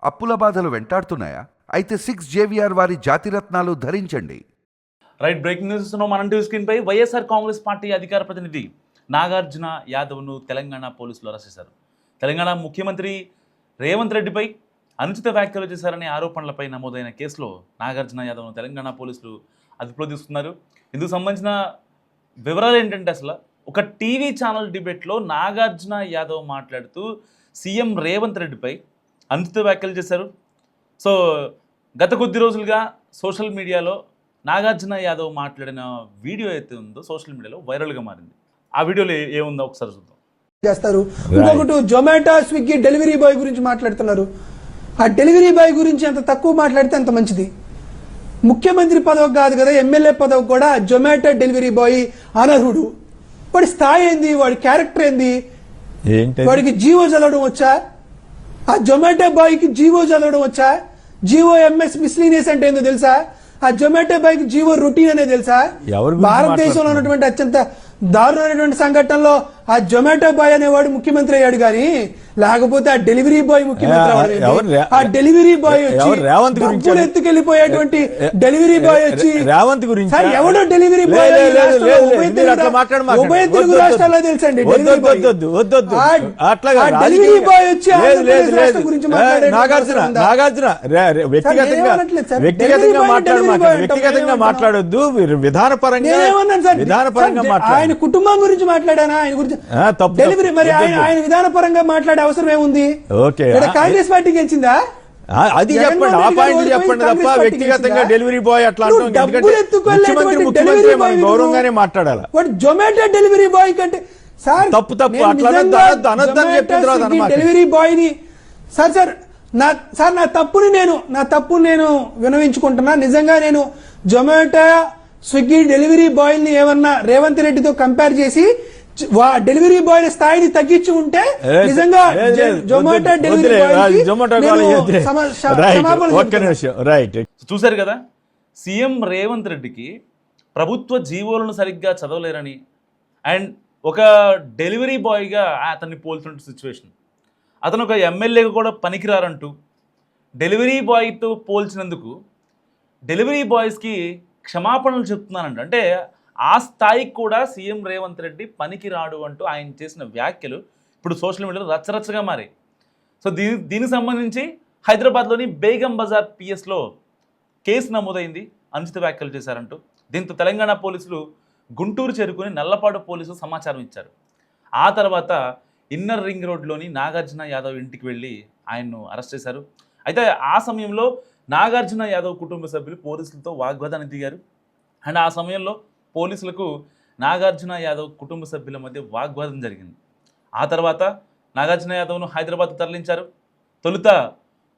అప్పుల బాధలు వెంటాడుతున్నాయా? అయితే 6 JVR వారి జాతిరత్నాలు ధరించండి. రైట్, బ్రేకింగ్ న్యూస్ ఇస్తున్నాం. మనం టీవీ స్క్రీన్ పై వైఎస్ఆర్ కాంగ్రెస్ పార్టీ అధికార ప్రతినిధి నాగార్జున యాదవ్ను తెలంగాణ పోలీసులు అరెస్ట్ చేశారు. తెలంగాణ ముఖ్యమంత్రి రేవంత్ రెడ్డిపై అనుచిత వ్యాఖ్యలు చేశారనే ఆరోపణలపై నమోదైన కేసులో నాగార్జున యాదవ్ను తెలంగాణ పోలీసులు అదుపులో తీసుకున్నారు. ఇందుకు సంబంధించిన వివరాలు ఏంటంటే, అసలు ఒక టీవీ ఛానల్ డిబేట్లో నాగార్జున యాదవ్ మాట్లాడుతూ సీఎం రేవంత్ రెడ్డిపై అనుచిత వ్యాఖ్యలు చేశారు. సో గత కొద్ది రోజులుగా సోషల్ మీడియాలో నాగార్జున యాదవ్ మాట్లాడిన వీడియో అయితే ఉందో సోషల్ మీడియాలో వైరల్గా మారింది. ఆ వీడియోలో ఏముందో ఒకసారి చూద్దాం. చేస్తారు. ఇంకొకటి జొమాటో, స్విగ్గీ డెలివరీ బాయ్ గురించి మాట్లాడుతున్నారు. ఆ డెలివరీ బాయ్ గురించి ఎంత తక్కువ మాట్లాడితే అంత మంచిది. ముఖ్యమంత్రి పదవి కాదు కదా, ఎమ్మెల్యే పదవి కూడా జొమాటో డెలివరీ బాయ్ అనర్హుడు. వాడి స్థాయి ఏంది, వాడి క్యారెక్టర్ ఏంది, వాడికి జీవో చదవడం వచ్చా? ఆ జొమాటో బాయ్కి జీవో చదవడం వచ్చా? జీవో ఎంఎస్ మిస్లీనియస్ అంటే ఏందో తెలుసా? ఆ జొమాటో బాయ్కి జీవో రొటీన్ అనేది తెలుసా? భారతదేశంలో ఉన్నటువంటి అత్యంత దారుణమైనటువంటి సంఘటనలో ఆ జొమాటో బాయ్ అనేవాడు ముఖ్యమంత్రి అయ్యాడు, కానీ లేకపోతే ఆ డెలివరీ బాయ్ ముఖ్యమంత్రి అవ్వలేదు. ఆ డెలివరీ బాయ్ వచ్చి ఎత్తుకెళ్లిపోయేటువంటి డెలివరీ బాయ్ వచ్చి రేవంత్ గురించి ఎవడో డెలివరీ బాయ్ ఉభయ తెలుగు రాష్ట్రాల్లో తెలుసండి. డెలివరీ బాయ్ వచ్చి రాష్ట్రం గురించి వ్యక్తిగతంగా మాట్లాడొద్దు, విధానపరంగా ఆయన కుటుంబం గురించి మాట్లాడానా? ఆయన గురించి డెలివరీ మరి ఆయన విధానపరంగా మాట్లాడే అవసరం ఏముంది? కాంగ్రెస్ పార్టీ గెలిచిందా? అది చెప్పండి, ఆ పాయింట్ చెప్పండి తప్ప వ్యక్తిగతంగా డెలివరీ బాయ్ అట్లా గౌరవంగానే మాట్లాడాలి. జొమాటో డెలివరీ బాయ్ కంటే సార్ తప్పు డెలివరీ బాయ్ ని సార్ నా తప్పుని నేను వినవించుకుంటున్నా. నిజంగా నేను జొమాటో, స్విగ్గీ డెలివరీ బాయ్ ని ఏమన్నా రేవంత్ రెడ్డితో కంపేర్ చేసి డెలివరీ బాయ్ స్థాయిని తగ్గించి ఉంటే నిజంగా జొమాటో డెలివరీ చూశారు కదా, సీఎం రేవంత్ రెడ్డికి ప్రభుత్వ జీవోలను సరిగ్గా చదవలేరని అండ్ ఒక డెలివరీ బాయ్గా అతన్ని పోల్చున్న సిచ్యువేషన్, అతను ఒక ఎమ్మెల్యేగా కూడా పనికిరారంటూ డెలివరీ బాయ్తో పోల్చినందుకు డెలివరీ బాయ్స్కి క్షమాపణలు చెప్తున్నానంట. అంటే ఆ స్థాయికి కూడా సీఎం రేవంత్ రెడ్డి పనికి రాడు అంటూ ఆయన చేసిన వ్యాఖ్యలు ఇప్పుడు సోషల్ మీడియాలో రచ్చరచ్చగా మారాయి. సో దీనికి సంబంధించి హైదరాబాద్లోని బేగం బజార్ పిఎస్లో కేసు నమోదైంది, అనుచిత వ్యాఖ్యలు చేశారంటూ. దీంతో తెలంగాణ పోలీసులు గుంటూరు చేరుకుని నల్లపాడు పోలీసులు సమాచారం ఇచ్చారు. ఆ తర్వాత ఇన్నర్ రింగ్ రోడ్లోని నాగార్జున యాదవ్ ఇంటికి వెళ్ళి ఆయన్ను అరెస్ట్ చేశారు. అయితే ఆ సమయంలో నాగార్జున యాదవ్ కుటుంబ సభ్యులు పోలీసులతో వాగ్వాదానికి దిగారు. అండ్ ఆ సమయంలో పోలీసులకు నాగార్జున యాదవ్ కుటుంబ సభ్యుల మధ్య వాగ్వాదం జరిగింది. ఆ తర్వాత నాగార్జున యాదవ్ను హైదరాబాద్ తరలించారు. తొలుత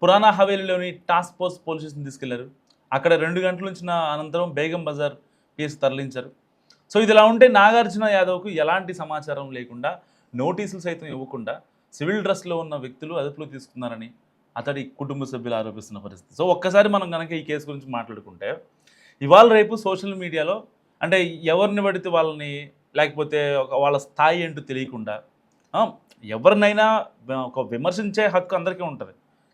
పురాణా హవేలీలోని టాస్క్ ఫోర్స్ పోలీస్ స్టేషన్ తీసుకెళ్లారు. అక్కడ 2 గంటల ఉంచిన అనంతరం బేగం బజార్ పిఎస్ తరలించారు. సో ఇదిలా ఉంటే నాగార్జున యాదవ్కు ఎలాంటి సమాచారం లేకుండా, నోటీసులు సైతం ఇవ్వకుండా సివిల్ డ్రెస్లో ఉన్న వ్యక్తులు అదుపులో తీసుకున్నారని అతడి కుటుంబ సభ్యులు ఆరోపిస్తున్న పరిస్థితి. సో ఒక్కసారి మనం కనుక ఈ కేసు గురించి మాట్లాడుకుంటే, ఇవాళ రేపు సోషల్ మీడియాలో అంటే ఎవరిని పడితే వాళ్ళని, లేకపోతే వాళ్ళ స్థాయి ఏంటో తెలియకుండా ఎవరినైనా ఒక విమర్శించే హక్కు అందరికీ ఉంటుంది,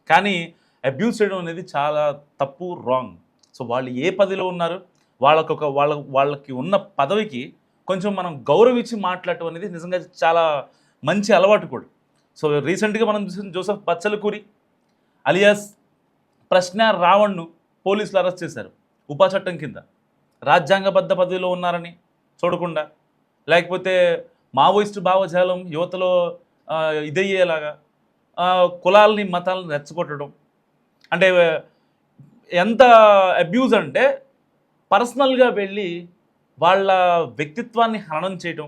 కానీ అబ్యూస్ చేయడం అనేది చాలా తప్పు, రాంగ్. సో వాళ్ళు ఏ పదవిలో ఉన్నారు, వాళ్ళకి ఉన్న పదవికి కొంచెం మనం గౌరవించి మాట్లాడటం అనేది నిజంగా చాలా మంచి అలవాటు కూడా. సో రీసెంట్గా మనం చూసిన జోసెఫ్ బచ్చలకూరి అలియాస్ ప్రశ్న రావణ్ను పోలీసులు అరెస్ట్ చేశారు ఉపా చట్టం కింద. రాజ్యాంగబద్ధ పదవిలో ఉన్నారని చూడకుండా, లేకపోతే మావోయిస్టు భావజాలం యువతలో ఇదయ్యేలాగా కులాలని మతాలను రెచ్చగొట్టడం, అంటే ఎంత అబ్యూజ్ అంటే పర్సనల్గా వెళ్ళి వాళ్ళ వ్యక్తిత్వాన్ని హననం చేయటం.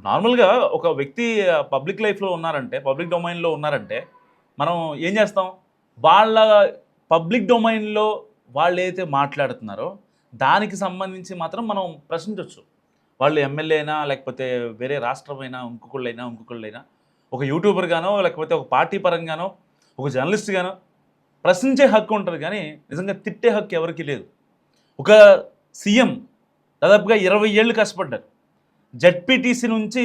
నార్మల్గా ఒక వ్యక్తి పబ్లిక్ లైఫ్లో ఉన్నారంటే, పబ్లిక్ డొమైన్లో ఉన్నారంటే మనం ఏం చేస్తాం, వాళ్ళ పబ్లిక్ డొమైన్లో వాళ్ళు ఏదైతే మాట్లాడుతున్నారో దానికి సంబంధించి మాత్రం మనం ప్రశ్నించవచ్చు. వాళ్ళు ఎమ్మెల్యే అయినా, లేకపోతే వేరే రాష్ట్రమైనా, ఇంకొకళ్ళైనా ఒక యూట్యూబర్ గానో, లేకపోతే ఒక పార్టీ పరంగానో, ఒక జర్నలిస్ట్ గానో ప్రశ్నించే హక్కు ఉంటుంది, కానీ నిజంగా తిట్టే హక్కు ఎవరికీ లేదు. ఒక సీఎం దాదాపుగా 20 ఏళ్ళు కష్టపడ్డారు. జెడ్పీటీసీ నుంచి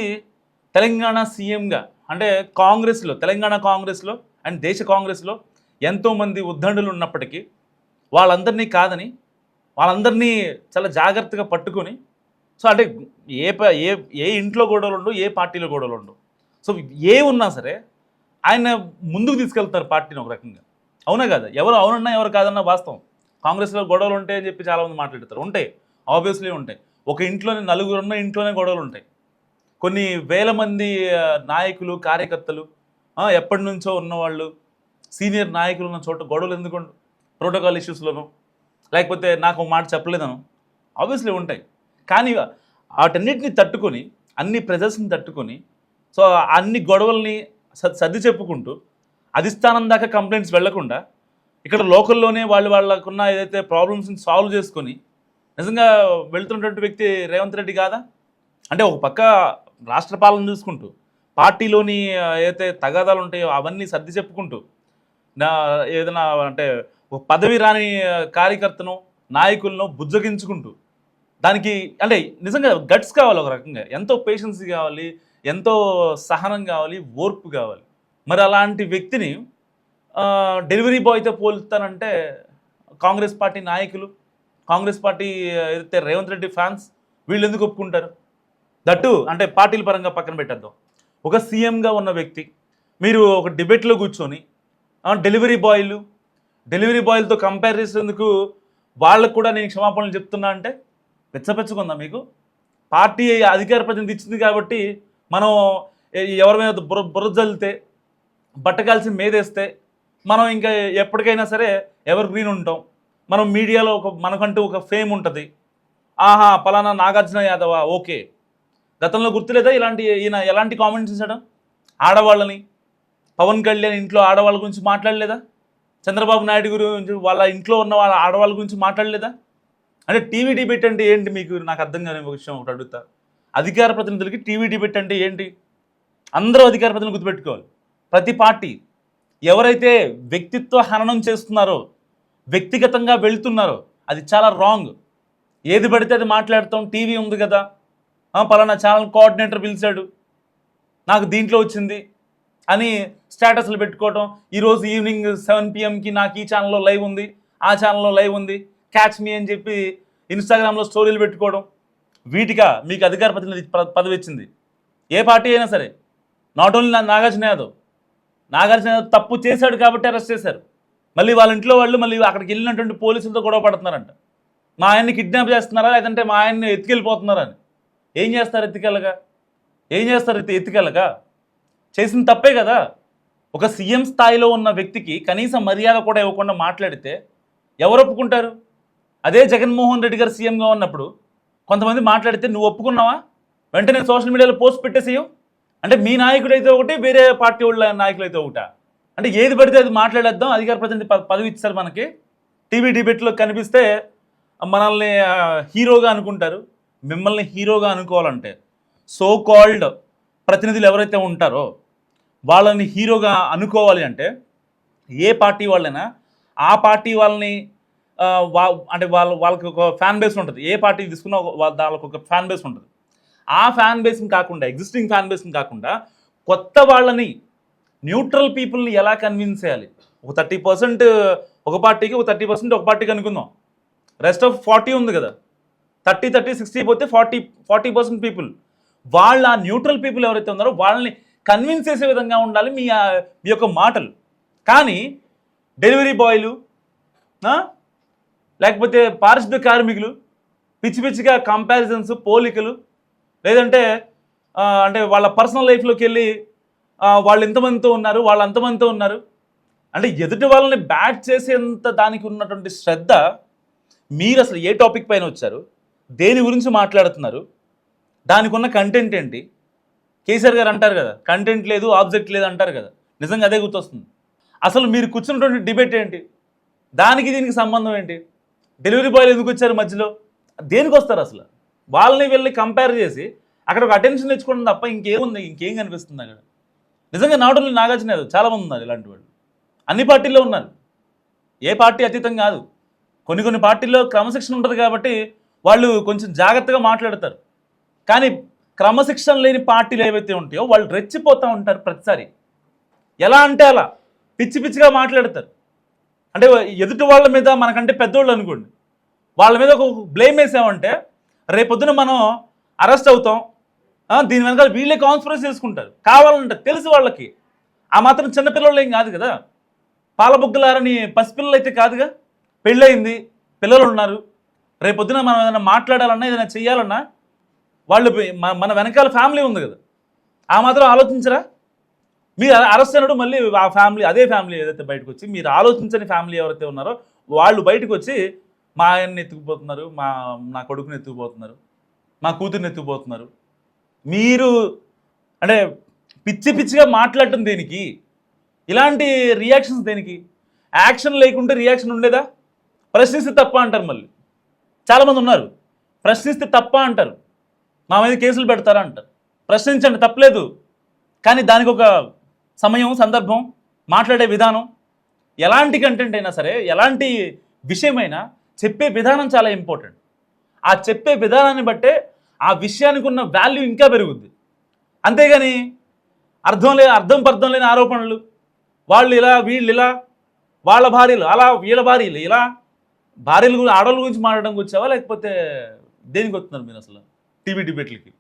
తెలంగాణ సీఎంగా, అంటే కాంగ్రెస్లో, తెలంగాణ కాంగ్రెస్లో అండ్ దేశ కాంగ్రెస్లో ఎంతోమంది ఉద్దండులు ఉన్నప్పటికీ వాళ్ళందరినీ కాదని వాళ్ళందరినీ చాలా జాగ్రత్తగా పట్టుకొని, సో అంటే ఏ ఇంట్లో గొడవలు ఉండవు, ఏ పార్టీలో గొడవలు ఉండవు. సో ఏ ఉన్నా సరే ఆయన ముందుకు తీసుకెళ్తారు పార్టీని ఒక రకంగా. అవునా కదా? ఎవరు అవునన్నా ఎవరు కాదన్నా వాస్తవం. కాంగ్రెస్లో గొడవలు ఉంటాయి అని చెప్పి చాలామంది మాట్లాడతారు. ఉంటాయి, ఆబ్వియస్లీ ఉంటాయి. ఒక ఇంట్లోనే నలుగురున్న ఇంట్లోనే గొడవలు ఉంటాయి. కొన్ని వేల మంది నాయకులు, కార్యకర్తలు, ఎప్పటి నుంచో ఉన్నవాళ్ళు, సీనియర్ నాయకులు ఉన్న చోట గొడవలు ఎందుకు? ప్రోటోకాల్ ఇష్యూస్లోనూ, లేకపోతే నాకు ఒక మాట చెప్పలేదను ఆబ్వియస్లీ ఉంటాయి. కానీ వాటన్నిటిని తట్టుకొని, అన్ని ప్రెజర్స్ని తట్టుకొని, సో అన్ని గొడవల్ని సర్ది చెప్పుకుంటూ అధిష్టానం దాకా కంప్లైంట్స్ వెళ్లకుండా ఇక్కడ లోకల్లోనే వాళ్ళకున్న ఏదైతే ప్రాబ్లమ్స్ని సాల్వ్ చేసుకొని నిజంగా వెళ్తున్నటువంటి వ్యక్తి రేవంత్ రెడ్డి కాదా? అంటే ఒక పక్క రాష్ట్ర పాలన చూసుకుంటూ, పార్టీలోని ఏదైతే తగాదాలు ఉంటాయో అవన్నీ సర్ది చెప్పుకుంటూ, ఏదైనా అంటే ఒక పదవి రాని కార్యకర్తను, నాయకులను బుజ్జగించుకుంటూ, దానికి అంటే నిజంగా గట్స్ కావాలి. ఒక రకంగా ఎంతో పేషెన్స్ కావాలి, ఎంతో సహనం కావాలి, ఓర్పు కావాలి. మరి అలాంటి వ్యక్తిని డెలివరీ బాయ్తో పోలుతానంటే కాంగ్రెస్ పార్టీ నాయకులు, కాంగ్రెస్ పార్టీ ఏదైతే రేవంత్ రెడ్డి ఫ్యాన్స్, వీళ్ళు ఎందుకు ఒప్పుకుంటారు? దట్టు అంటే పార్టీల పరంగా పక్కన పెట్టేద్దాం. ఒక సీఎంగా ఉన్న వ్యక్తి మీరు ఒక డిబేట్లో కూర్చొని డెలివరీ బాయ్లతో కంపేర్ చేసేందుకు వాళ్ళకు కూడా నేను క్షమాపణలు చెప్తున్నా అంటే పెచ్చపెచ్చుకుందా మీకు? పార్టీ అధికార ప్రతినిధి ఇచ్చింది కాబట్టి మనం ఎవరి మీద బుర్ర జల్లితే, బట్టకాల్సి మేదేస్తే మనం ఇంకా ఎప్పటికైనా సరే ఎవర్ గ్రీన్ ఉంటాం. మనం మీడియాలో మనకంటూ ఒక ఫేమ్ ఉంటుంది. ఆహా పలానా నాగార్జున యాదవా, ఓకే. గతంలో గుర్తులేదా ఈయన ఎలాంటి కామెంట్స్ చేశాడు? ఆడవాళ్ళని, పవన్ కళ్యాణ్ ఇంట్లో ఆడవాళ్ళ గురించి మాట్లాడలేదా? చంద్రబాబు నాయుడు గురించి వాళ్ళ ఇంట్లో ఉన్న వాళ్ళ ఆడవాళ్ళ గురించి మాట్లాడలేదా? అంటే టీవీ డిబేట్ అంటే ఏంటి మీకు? నాకు అర్థం కాని ఒక విషయం ఒకటి అడుగుతా. అధికార ప్రతినిధులకి టీవీ డిబేట్ అంటే ఏంటి? అందరూ అధికార ప్రతినిధులు గుర్తుపెట్టుకోవాలి. ప్రతి పార్టీ ఎవరైతే వ్యక్తిత్వ హననం చేస్తున్నారో, వ్యక్తిగతంగా వెళ్తున్నారో అది చాలా రాంగ్. ఏది పడితే అది మాట్లాడతాం. టీవీ ఉంది కదా, పలానా ఛానల్ కోఆర్డినేటర్ పిలిచాడు, నాకు దీంట్లో వచ్చింది అని స్టేటస్లు పెట్టుకోవడం. ఈరోజు ఈవినింగ్ 7 PM నాకు ఈ ఛానల్లో లైవ్ ఉంది, ఆ ఛానల్లో లైవ్ ఉంది, క్యాచ్ మీ అని చెప్పి ఇన్స్టాగ్రామ్లో స్టోరీలు పెట్టుకోవడం. వీటిగా మీకు అధికార ప్రతినిధి పదవి ఇచ్చింది? ఏ పార్టీ అయినా సరే. నాట్ ఓన్లీ నాగార్జున యాదవ్ తప్పు చేశాడు కాబట్టి అరెస్ట్ చేశారు. మళ్ళీ వాళ్ళ ఇంట్లో వాళ్ళు మళ్ళీ అక్కడికి వెళ్ళినటువంటి పోలీసులతో గొడవ పడుతున్నారంట. మా ఆయన్ని కిడ్నాప్ చేస్తున్నారా, లేదంటే మా ఆయన్ని ఎత్తుకెళ్ళిపోతున్నారా అని. ఏం చేస్తారు ఎత్తుకెళ్ళగా? చేసిన తప్పే కదా. ఒక సీఎం స్థాయిలో ఉన్న వ్యక్తికి కనీసం మర్యాద కూడా ఇవ్వకుండా మాట్లాడితే ఎవరు ఒప్పుకుంటారు? అదే జగన్మోహన్ రెడ్డి గారు సీఎంగా ఉన్నప్పుడు కొంతమంది మాట్లాడితే నువ్వు ఒప్పుకున్నావా? వెంటనే సోషల్ మీడియాలో పోస్ట్ పెట్టేసేయవు. అంటే మీ నాయకుడైతే ఒకటి, వేరే పార్టీ వాళ్ళ నాయకులైతే ఒకట. అంటే ఏది పడితే అది మాట్లాడేద్దాం. అధికార ప్రతినిధి పదవి ఇచ్చారు మనకి. టీవీ డిబేట్లో కనిపిస్తే మనల్ని హీరోగా అనుకుంటారు. మిమ్మల్ని హీరోగా అనుకోవాలంటే సో కాల్డ్ ప్రతినిధులు ఎవరైతే ఉంటారో వాళ్ళని హీరోగా అనుకోవాలి అంటే ఏ పార్టీ వాళ్ళైనా ఆ పార్టీ వాళ్ళని అంటే వాళ్ళకి ఒక ఫ్యాన్ బేస్ ఉంటుంది. ఏ పార్టీ తీసుకున్నా వాళ్ళకి ఒక ఫ్యాన్ బేస్ ఉంటుంది. ఆ ఫ్యాన్ బేస్ని కాకుండా, ఎగ్జిస్టింగ్ ఫ్యాన్ బేస్ని కాకుండా కొత్త వాళ్ళని, న్యూట్రల్ పీపుల్ని ఎలా కన్విన్స్ చేయాలి? ఒక 30% ఒక పార్టీకి, ఒక 30% ఒక పార్టీకి అనుకుందాం. రెస్ట్ ఆఫ్ 40 ఉంది కదా, 30-60 పోతే 40% పీపుల్. వాళ్ళ ఆ న్యూట్రల్ పీపుల్ ఎవరైతే ఉన్నారో వాళ్ళని కన్విన్స్ చేసే విధంగా ఉండాలి మీ యొక్క మాటలు. కానీ డెలివరీ బాయ్లు, లేకపోతే పారిశుద్ధ కార్మికులు పిచ్చి పిచ్చిగా కంపారిజన్స్, పోలికలు, లేదంటే అంటే వాళ్ళ పర్సనల్ లైఫ్లోకి వెళ్ళి వాళ్ళు ఎంతమందితో ఉన్నారు, వాళ్ళు అంతమందితో ఉన్నారు అంటే ఎదుటి వాళ్ళని బ్యాట్ చేసేంత దానికి ఉన్నటువంటి శ్రద్ధ. మీరు అసలు ఏ టాపిక్ పైన వచ్చారు, దేని గురించి మాట్లాడుతున్నారు, దానికి ఉన్న కంటెంట్ ఏంటి? కేసీఆర్ గారు అంటారు కదా, కంటెంట్ లేదు, ఆబ్జెక్ట్ లేదు అంటారు కదా. నిజంగా అదే గుర్తొస్తుంది. అసలు మీరు కూర్చున్నటువంటి డిబేట్ ఏంటి? దానికి దీనికి సంబంధం ఏంటి? డెలివరీ బాయ్లు ఎందుకు వచ్చారు మధ్యలో? దేనికి వస్తారు అసలు? వాళ్ళని వెళ్ళి కంపేర్ చేసి అక్కడ ఒక అటెన్షన్ తెచ్చుకోవడం తప్ప ఇంకేముంది? ఇంకేం కనిపిస్తుంది అక్కడ? నిజంగా నాట్ ఓన్లీ నాగార్జున యాదవ్, చాలామంది ఉన్నారు ఇలాంటి వాళ్ళు. అన్ని పార్టీల్లో ఉన్నారు. ఏ పార్టీ అతీతం కాదు. కొన్ని పార్టీల్లో క్రమశిక్షణ ఉంటుంది కాబట్టి వాళ్ళు కొంచెం జాగ్రత్తగా మాట్లాడతారు. కానీ క్రమశిక్షణ లేని పార్టీలు ఏవైతే ఉంటాయో వాళ్ళు రెచ్చిపోతూ ఉంటారు ప్రతిసారి. ఎలా అంటే అలా పిచ్చి పిచ్చిగా మాట్లాడతారు. అంటే ఎదుటి వాళ్ళ మీద మనకంటే పెద్దోళ్ళు అనుకోండి, వాళ్ళ మీద ఒక బ్లేమ్ వేసామంటే రేపొద్దున మనం అరెస్ట్ అవుతాం, దీని వెనకాల వీళ్ళే కాన్స్పిరసీ చేసుకుంటారు కావాలంటే తెలుసు వాళ్ళకి. ఆ మాత్రం చిన్నపిల్లలు ఏం కాదు కదా, పాలబుగ్గలారని పసిపిల్లలు అయితే కాదుగా, పెళ్ళయింది, పిల్లలు ఉన్నారు. రేపొద్దున మనం ఏదైనా మాట్లాడాలన్నా ఏదైనా చెయ్యాలన్నా వాళ్ళు మన వెనకాల ఫ్యామిలీ ఉంది కదా, ఆ మాత్రం ఆలోచించరా? మీరు అరెస్ట్ అయినప్పుడు మళ్ళీ ఆ ఫ్యామిలీ, అదే ఫ్యామిలీ ఏదైతే బయటకు వచ్చి, మీరు ఆలోచించని ఫ్యామిలీ ఎవరైతే ఉన్నారో వాళ్ళు బయటకు వచ్చి మా ఆయన్ని ఎత్తుకుపోతున్నారు, నా కొడుకుని ఎత్తుకుపోతున్నారు, మా కూతుర్ని ఎత్తుకుపోతున్నారు. మీరు అంటే పిచ్చి పిచ్చిగా మాట్లాడటం దేనికి? ఇలాంటి రియాక్షన్స్ దేనికి? యాక్షన్ లేకుంటే రియాక్షన్ ఉండేదా? ప్రశ్నిస్తే తప్ప అంటారు. మళ్ళీ చాలామంది ఉన్నారు, ప్రశ్నిస్తే తప్ప అంటారు, మా మీద కేసులు పెడతారా అంటారు. ప్రశ్నించండి, తప్పలేదు, కానీ దానికి ఒక సమయం, సందర్భం, మాట్లాడే విధానం, ఎలాంటి కంటెంట్ అయినా సరే, ఎలాంటి విషయమైనా చెప్పే విధానం చాలా ఇంపార్టెంట్. ఆ చెప్పే విధానాన్ని బట్టే ఆ విషయానికి ఉన్న వాల్యూ ఇంకా పెరుగుద్ది. అంతేగాని అర్థం పర్థం లేని ఆరోపణలు, వాళ్ళు ఇలా, వీళ్ళు ఇలా, వాళ్ళ భార్యలు అలా, వీళ్ళ భార్యలు ఇలా, భార్యలు ఆడవాళ్ళ గురించి మాట్లాడడానికి వచ్చావా, లేకపోతే దేనికి వస్తున్నారు మీరు? అసలు టీవీ డిబేట్లకి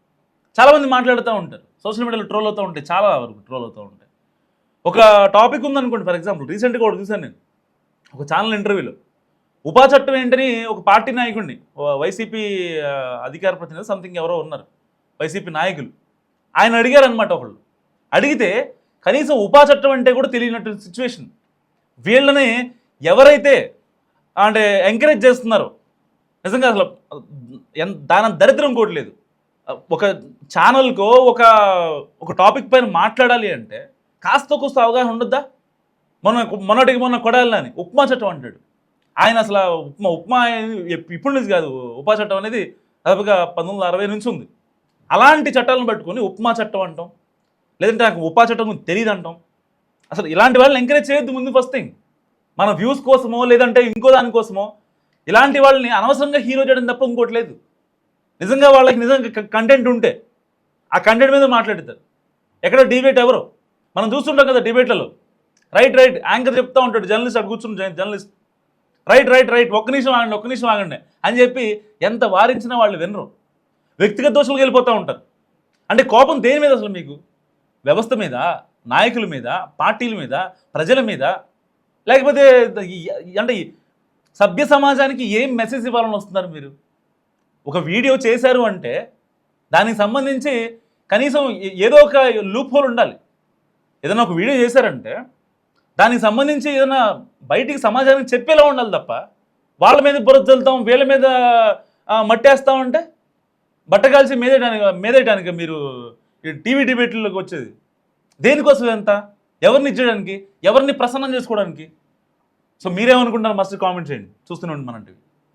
చాలామంది మాట్లాడుతూ ఉంటారు, సోషల్ మీడియాలో ట్రోల్ అవుతూ ఉంటాయి, చాలా వరకు ట్రోల్ అవుతూ ఉంటాయి. ఒక టాపిక్ ఉందనుకోండి, ఫర్ ఎగ్జాంపుల్ రీసెంట్గా ఒకటి చూశాను నేను ఒక ఛానల్ ఇంటర్వ్యూలో. ఉపా చట్టం ఏంటని ఒక పార్టీ నాయకుడిని, వైసీపీ అధికార ప్రతినిధి సంథింగ్ ఎవరో ఉన్నారు, వైసీపీ నాయకులు, ఆయన అడిగారు అనమాట. ఒకళ్ళు అడిగితే కనీసం ఉపా చట్టం అంటే కూడా తెలియనట్టు సిచ్యువేషన్. వీళ్ళని ఎవరైతే అంటే ఎంకరేజ్ చేస్తున్నారో, నిజంగా అసలు దాని దరిద్రం కోట్లేదు. ఒక ఛానల్కో ఒక టాపిక్ పైన మాట్లాడాలి అంటే కాస్త కోస్త అవగాహన ఉండద్దా? మొన్న కొడాలని ఉప్మా చట్టం అంటాడు ఆయన. అసలు ఉప్మా ఇప్పుడు నుంచి కాదు, ఉపా చట్టం అనేది దాదాపుగా 1960 నుంచి ఉంది. అలాంటి చట్టాలను పట్టుకొని ఉప్మా చట్టం అంటాం, లేదంటే నాకు ఉపా చట్టం గురించి తెలియదు అంటాం. అసలు ఇలాంటి వాళ్ళని ఎంకరేజ్ చేయొద్దు. ముందు ఫస్ట్ థింగ్, మన వ్యూస్ కోసమో లేదంటే ఇంకో దానికోసమో ఇలాంటి వాళ్ళని అనవసరంగా హీరో చేయడం తప్ప ఇంకోటి లేదు. నిజంగా వాళ్ళకి నిజంగా కంటెంట్ ఉంటే ఆ కంటెంట్ మీద మాట్లాడతారు. ఎక్కడ డిబేట్ ఎవరు మనం చూస్తుంటాం కదా డిబేట్లలో, రైట్ యాంకర్ చెప్తా ఉంటాడు, జర్నలిస్ట్ అటు కూర్చుని జర్నలిస్ట్ రైట్ ఒక్క నిమిషం ఆగండి అని చెప్పి ఎంత వారించినా వాళ్ళు వినరు, వ్యక్తిగత దోషాలకు వెళ్ళిపోతూ ఉంటారు. అంటే కోపం దేని మీద అసలు మీకు? వ్యవస్థ మీద, నాయకుల మీద, పార్టీల మీద, ప్రజల మీద, లేకపోతే అంటే సభ్య సమాజానికి ఏం మెసేజ్ ఇవ్వాలని వస్తున్నారు మీరు? ఒక వీడియో చేశారు అంటే దానికి సంబంధించి కనీసం ఏదో ఒక లూప్ హోల్ ఉండాలి. ఏదైనా ఒక వీడియో చేశారంటే దానికి సంబంధించి ఏదైనా బయటికి సమాజానికి చెప్పేలా ఉండాలి తప్ప వాళ్ళ మీద బురద చల్లుతాం, వీళ్ళ మీద మట్టేస్తామంటే బట్ట కాల్చి మేదేయడానికి మీరు టీవీ డిబేట్లోకి వచ్చేది దేనికోసం? ఎంత? ఎవరిని ఇచ్చడానికి, ఎవరిని ప్రసన్నం చేసుకోవడానికి? సో మీరేమనుకుంటున్నారు? మస్ట్ కామెంట్ చేయండి. చూస్తూనే ఉండి మన టీవీ.